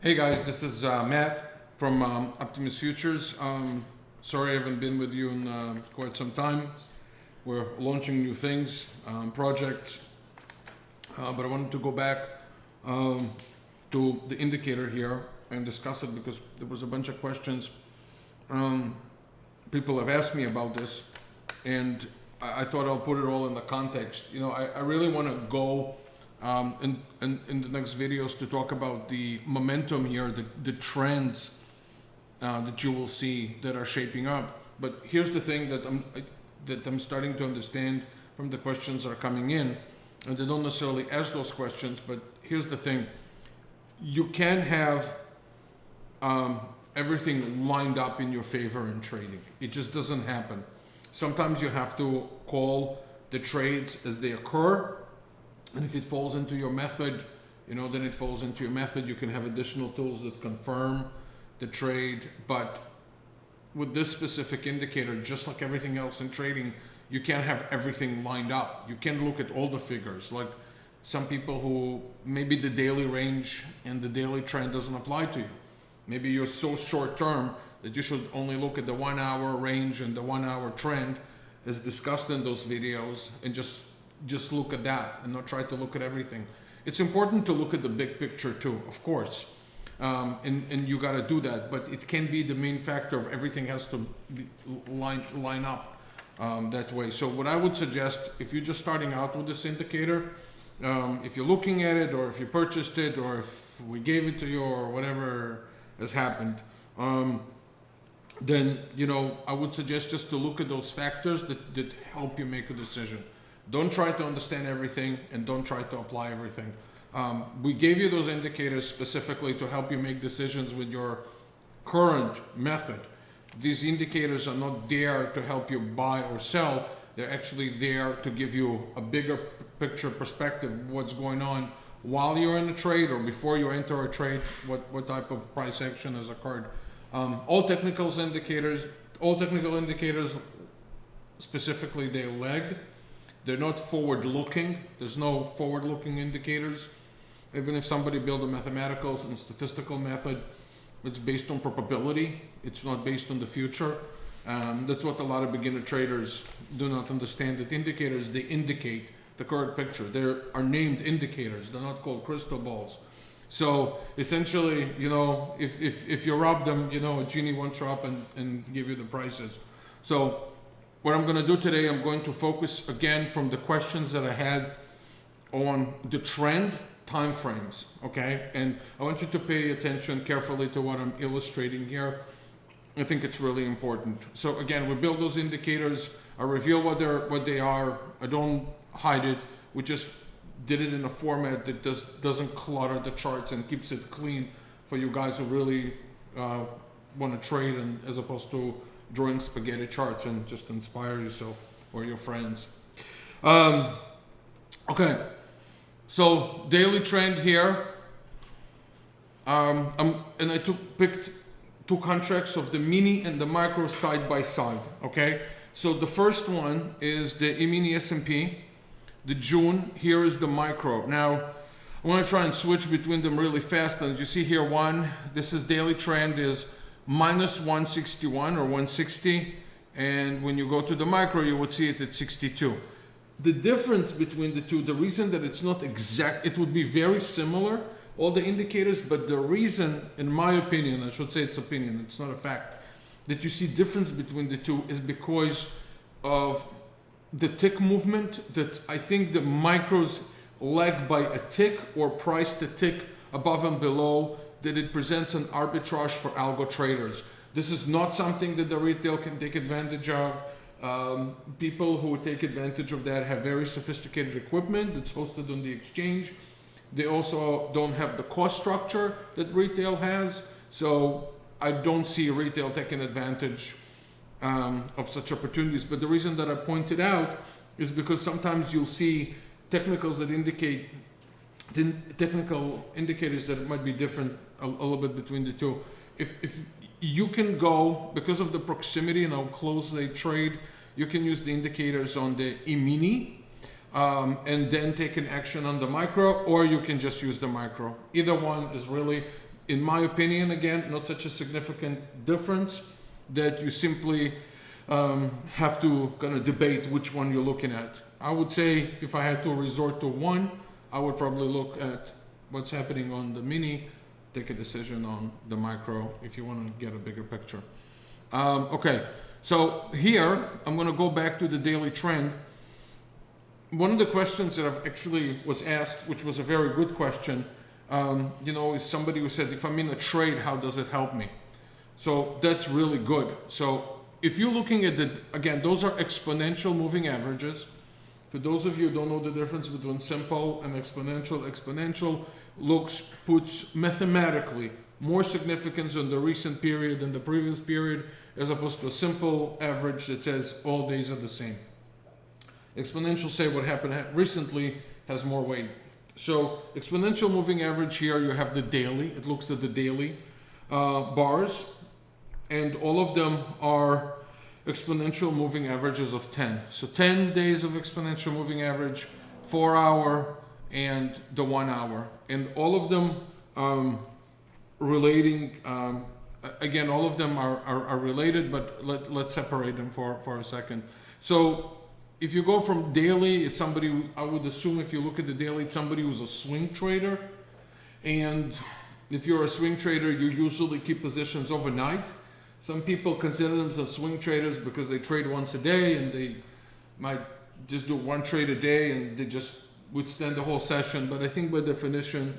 Hey guys, this is Matt from Optimus Futures. Sorry I haven't been with you in quite some time. We're launching new things, projects, but I wanted to go back to the indicator here and discuss it because there was a bunch of questions people have asked me about this, and I thought I'll put it all in the context. You know, I really want to go in the next videos to talk about the momentum here, the trends that you will see that are shaping up. But here's the thing that I'm starting to understand from the questions that are coming in, and they don't necessarily ask those questions, but here's the thing. You can have everything lined up in your favor in trading. It just doesn't happen. Sometimes you have to call the trades as they occur. And if it falls into your method, you know, then it falls into your method. You can have additional tools that confirm the trade. But with this specific indicator, just like everything else in trading, you can't have everything lined up. You can't look at all the figures. Like some people who maybe the daily range and the daily trend doesn't apply to you. Maybe you're so short term that you should only look at the 1 hour range and the 1 hour trend as discussed in those videos, and just look at that and not try to look at everything. It's important to look at the big picture too, of course, and you got to do that, but it can be the main factor of everything has to be line up that way. So what I would suggest, if you're just starting out with this indicator, if you're looking at it, or if you purchased it, or if we gave it to you, or whatever has happened, then, you know, I would suggest just to look at those factors that help you make a decision. Don't try to understand everything, and don't try to apply everything. We gave you those indicators specifically to help you make decisions with your current method. These indicators are not there to help you buy or sell. They're actually there to give you a bigger picture perspective of what's going on while you're in a trade or before you enter a trade, what type of price action has occurred. All technical indicators, specifically, they lag. They're not forward-looking. There's no forward-looking indicators. Even if somebody built a mathematical and statistical method, it's based on probability. It's not based on the future. That's what a lot of beginner traders do not understand. That indicators, they indicate the current picture. They are named indicators. They're not called crystal balls. So essentially, you know, if you rob them, you know, a genie won't show up and give you the prices. So what I'm going to do today, I'm going to focus again from the questions that I had on the trend time frames, okay? And I want you to pay attention carefully to what I'm illustrating here. I think it's really important. So again, we build those indicators. I reveal what they are. I don't hide it. We just did it in a format that doesn't clutter the charts and keeps it clean for you guys who really want to trade, and as opposed to drawing spaghetti charts and just inspire yourself or your friends. Okay, so daily trend here. And I picked two contracts of the mini and the micro side by side. Okay, so the first one is the E-mini S&P. The June, here is the micro. Now, I want to try and switch between them really fast. And as you see here, this is daily trend is minus 161 or 160. And when you go to the micro, you would see it at 62. The difference between the two, the reason that it's not exact, it would be very similar, all the indicators, but the reason, in my opinion, I should say it's opinion, it's not a fact, that you see difference between the two is because of the tick movement. That I think the micros lag by a tick or price to tick above and below, that it presents an arbitrage for algo traders. This is not something that the retail can take advantage of. People who take advantage of that have very sophisticated equipment that's hosted on the exchange. They also don't have the cost structure that retail has. So I don't see retail taking advantage of such opportunities. But the reason that I pointed out is because sometimes you'll see technicals that indicate technical indicators that it might be different a little bit between the two. If you can go, because of the proximity and how close they trade, you can use the indicators on the E-mini and then take an action on the micro, or you can just use the micro. Either one is really in my opinion, again, not such a significant difference that you simply have to kind of debate which one you're looking at. I would say if I had to resort to one, I would probably look at what's happening on the mini, take a decision on the micro if you want to get a bigger picture. Okay, so here I'm going to go back to the daily trend. One of the questions that I've actually was asked, which was a very good question, is somebody who said, if I'm in a trade, how does it help me? So that's really good. So if you're looking at again, those are exponential moving averages. For those of you who don't know the difference between simple and exponential puts mathematically more significance on the recent period than the previous period, as opposed to a simple average that says all days are the same. Exponential say what happened recently has more weight. So exponential moving average here, you have the daily. It looks at the daily bars, and all of them are exponential moving averages of 10. So 10 days of exponential moving average, 4 hour, and the 1 hour. And all of them relating, again, all of them are related, but let's separate them for a second. So if you go from daily, it's somebody who, I would assume if you look at the daily, it's somebody who's a swing trader. And if you're a swing trader, you usually keep positions overnight. Some people consider themselves swing traders because they trade once a day and they might just do one trade a day and they just withstand the whole session. But I think by definition,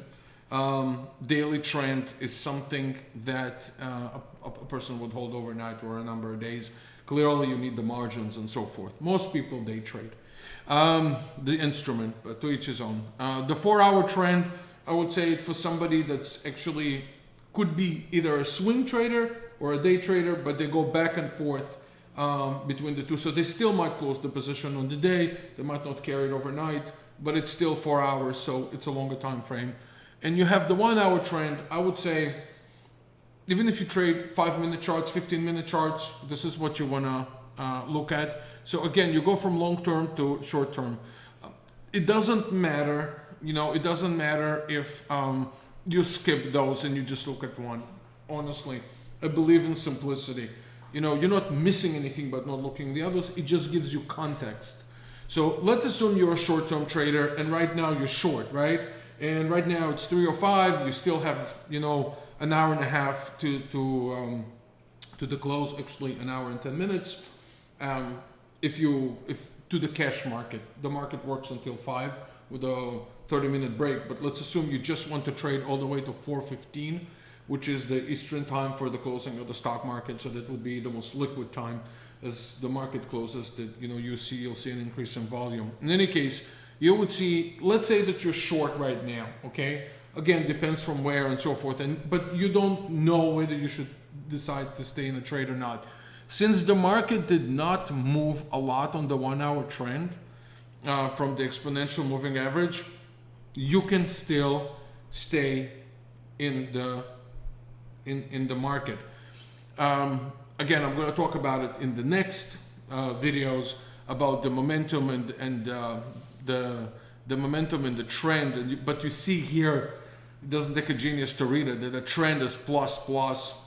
daily trend is something that a person would hold overnight or a number of days. Clearly you need the margins and so forth. Most people day trade the instrument, but to each his own. The 4 hour trend, I would say it for somebody that's actually could be either a swing trader or a day trader, but they go back and forth between the two. So they still might close the position on the day. They might not carry it overnight, but it's still 4 hours, so it's a longer time frame. And you have the 1 hour trend. I would say, even if you trade 5-minute charts, 15-minute charts, this is what you want to look at. So again, you go from long term to short term. It doesn't matter, it doesn't matter if you skip those and you just look at one. Honestly, I believe in simplicity. You're not missing anything but not looking at the others. It just gives you context. So let's assume you're a short-term trader and right now you're short, right? And right now it's 3:05. You still have, an hour and a half to the close. Actually, an hour and 10 minutes. If to the cash market, the market works until 5 with a 30-minute break. But let's assume you just want to trade all the way to 4:15, which is the Eastern time for the closing of the stock market. So that would be the most liquid time as the market closes. That you'll see an increase in volume. In any case, you would see. Let's say that you're short right now. Okay. Again, depends from where and so forth. But you don't know whether you should decide to stay in a trade or not. Since the market did not move a lot on the 1 hour trend from the exponential moving average, you can still stay in the market. Again, I'm going to talk about it in the next videos about the momentum and the momentum and the trend. But you see here, it doesn't take a genius to read it, that the trend is plus.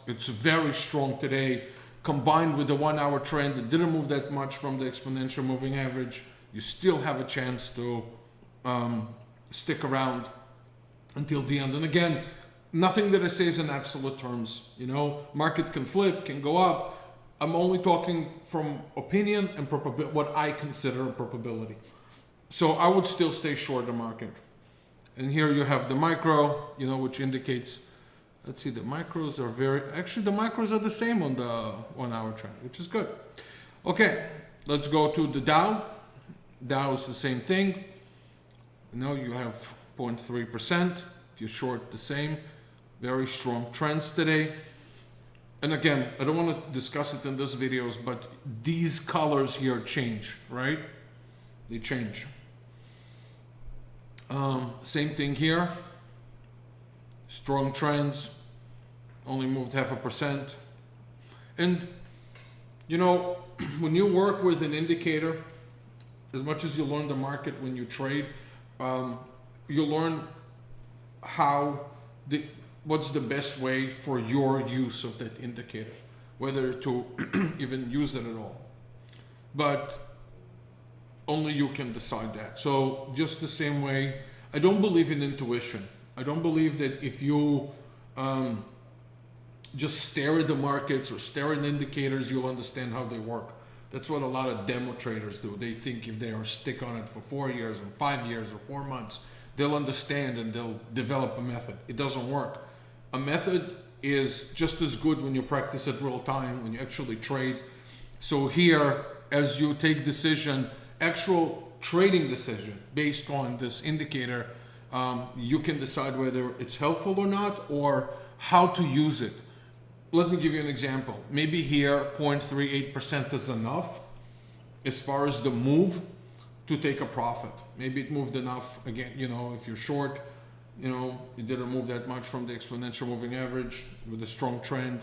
It's very strong today, combined with the 1 hour trend that didn't move that much from the exponential moving average. You still have a chance to stick around until the end. And again, nothing that I say is in absolute terms. Market can flip, can go up. I'm only talking from opinion and what I consider a probability. So I would still stay short the market. And here you have the micro, which indicates, let's see, the micros are actually the micros are the same on the 1 hour trend, which is good. Okay, let's go to the Dow. Dow is the same thing. You have 0.3%. If you're short, the same. Very strong trends today. And again, I don't want to discuss it in this videos, but these colors here change, right? They change. Same thing here. Strong trends, only moved 0.5%. And when you work with an indicator, as much as you learn the market when you trade, you learn how what's the best way for your use of that indicator, whether to even use it at all. But only you can decide that. So just the same way, I don't believe in intuition. I don't believe that if you just stare at the markets or stare at indicators, you'll understand how they work. That's what a lot of demo traders do. They think if they are stick on it for 4 years and 5 years or 4 months, they'll understand and they'll develop a method. It doesn't work. A method is just as good when you practice it real time, when you actually trade. So here, as you take decision, actual trading decision based on this indicator, you can decide whether it's helpful or not, or how to use it. Let me give you an example. Maybe here 0.38% is enough as far as the move to take a profit. Maybe it moved enough, again, you know, if you're short, you know, it didn't move that much from the exponential moving average with a strong trend,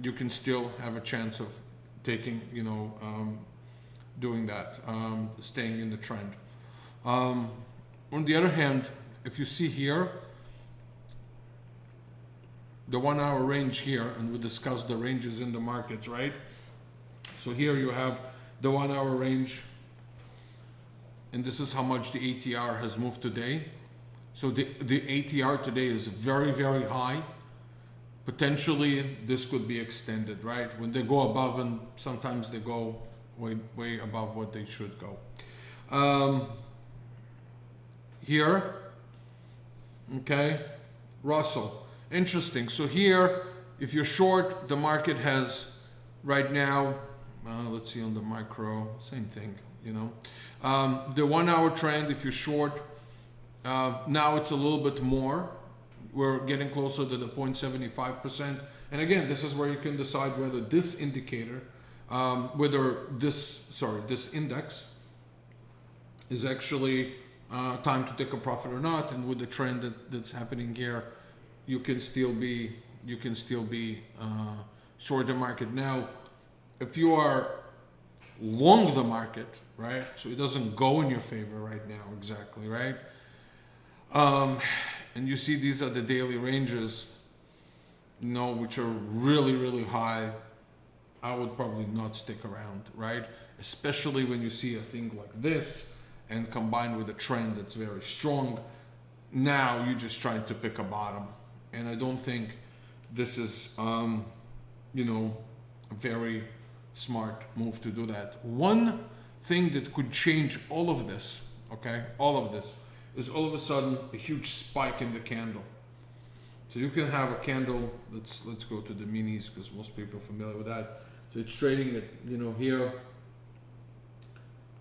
you can still have a chance of taking, you know, doing that, staying in the trend. On the other hand, if you see here, the 1 hour range here, and we discussed the ranges in the markets, right? So here you have the 1 hour range, and this is how much the ATR has moved today. So the ATR today is very, very high. Potentially this could be extended, right? When they go above, and sometimes they go way above what they should go. Here, okay, Russel. Interesting. So here, if you're short, the market has right now, let's see on the micro, same thing, you know. The 1 hour trend, if you're short, now it's a little bit more. We're getting closer to the 0.75%. And again, this is where you can decide whether this indicator, this index is actually time to take a profit or not. And with the trend that's happening here, you can still be short the market. Now, if you are long the market, right? So it doesn't go in your favor right now, exactly, right? And you see these are the daily ranges, you know, which are really, really high. I would probably not stick around, right? Especially when you see a thing like this and combined with a trend that's very strong. Now you're just trying to pick a bottom. And I don't think this is, you know, a very smart move to do that. One thing that could change all of this, okay, all of this, is all of a sudden a huge spike in the candle. So you can have a candle, let's go to the minis because most people are familiar with that. So it's trading at, you know, here,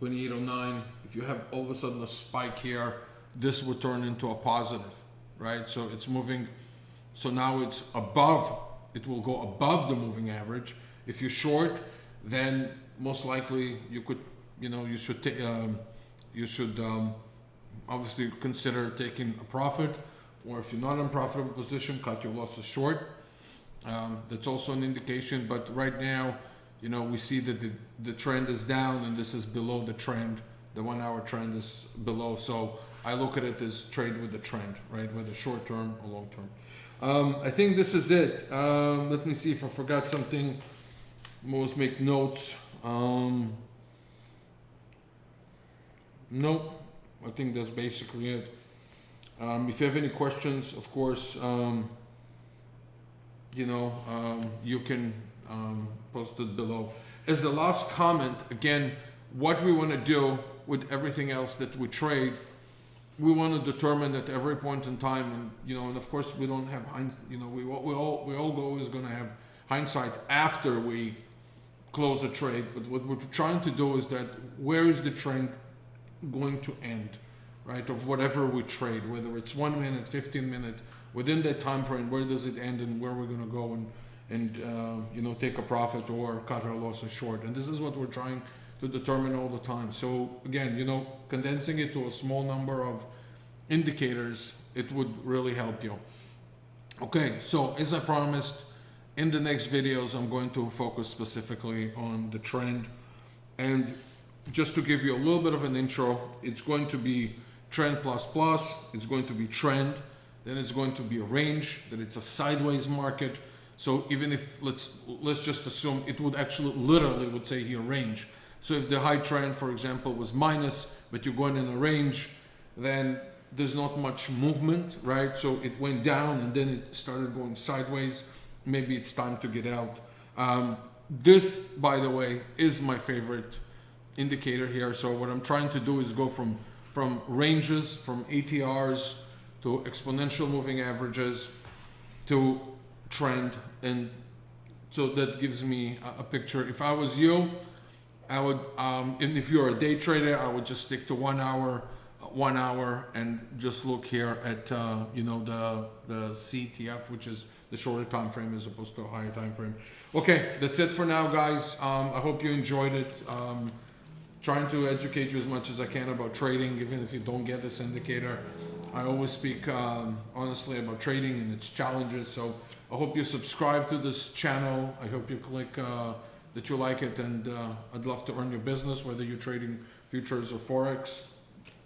2809. If you have all of a sudden a spike here, this would turn into a positive, right? So it's moving. So now it's above, it will go above the moving average. If you're short, then most likely you could, you know, you should obviously consider taking a profit, or if you're not in a profitable position, cut your losses short. That's also an indication, but right now, you know, we see that the trend is down and this is below the trend. The 1 hour trend is below. So I look at it as trade with the trend, right? Whether short term or long term. I think this is it. Let me see if I forgot something. Most make notes. Nope. I think that's basically it. If you have any questions, of course, you know, you can post it below. As the last comment, again, what we want to do with everything else that we trade, we want to determine at every point in time, and you know, and of course we don't have we all always going to have hindsight after we close a trade. But what we're trying to do is that where is the trend going to end, right? Of whatever we trade, whether it's 1 minute, 15 minutes, within that time frame, where does it end and where we're going to go and you know, take a profit or cut our losses short. And this is what we're trying to determine all the time. So again, you know, condensing it to a small number of indicators, it would really help you. Okay, so as I promised, in the next videos, I'm going to focus specifically on the trend. And just to give you a little bit of an intro, it's going to be trend plus plus, it's going to be trend. then it's going to be a range, that it's a sideways market. So even if, let's just assume it would actually literally would say here range. So if the high trend, for example, was minus, but you're going in a range, then there's not much movement, right? So it went down and then it started going sideways. Maybe it's time to get out. This, by the way, is my favorite indicator here. So what I'm trying to do is go from ranges, from ATRs to exponential moving averages to trend, and so that gives me a picture. If I was you, I would, and if you're a day trader, I would just stick to 1 hour, and just look here at you know, the CTF, which is the shorter time frame as opposed to a higher time frame. Okay, that's it for now, guys. I hope you enjoyed it. Trying to educate you as much as I can about trading, even if you don't get this indicator. I always speak honestly about trading and its challenges. So I hope you subscribe to this channel. I hope you click that you like it, and I'd love to earn your business, whether you're trading futures or Forex.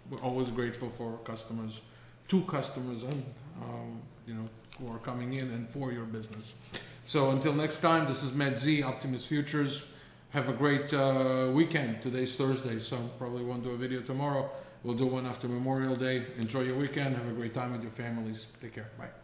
We're always grateful for customers, to customers, and you know, who are coming in and for your business. So until next time, this is Matt Z, Optimus Futures. Have a great weekend. Today's Thursday, so probably won't do a video tomorrow. We'll do one after Memorial Day. Enjoy your weekend. Have a great time with your families. Take care. Bye.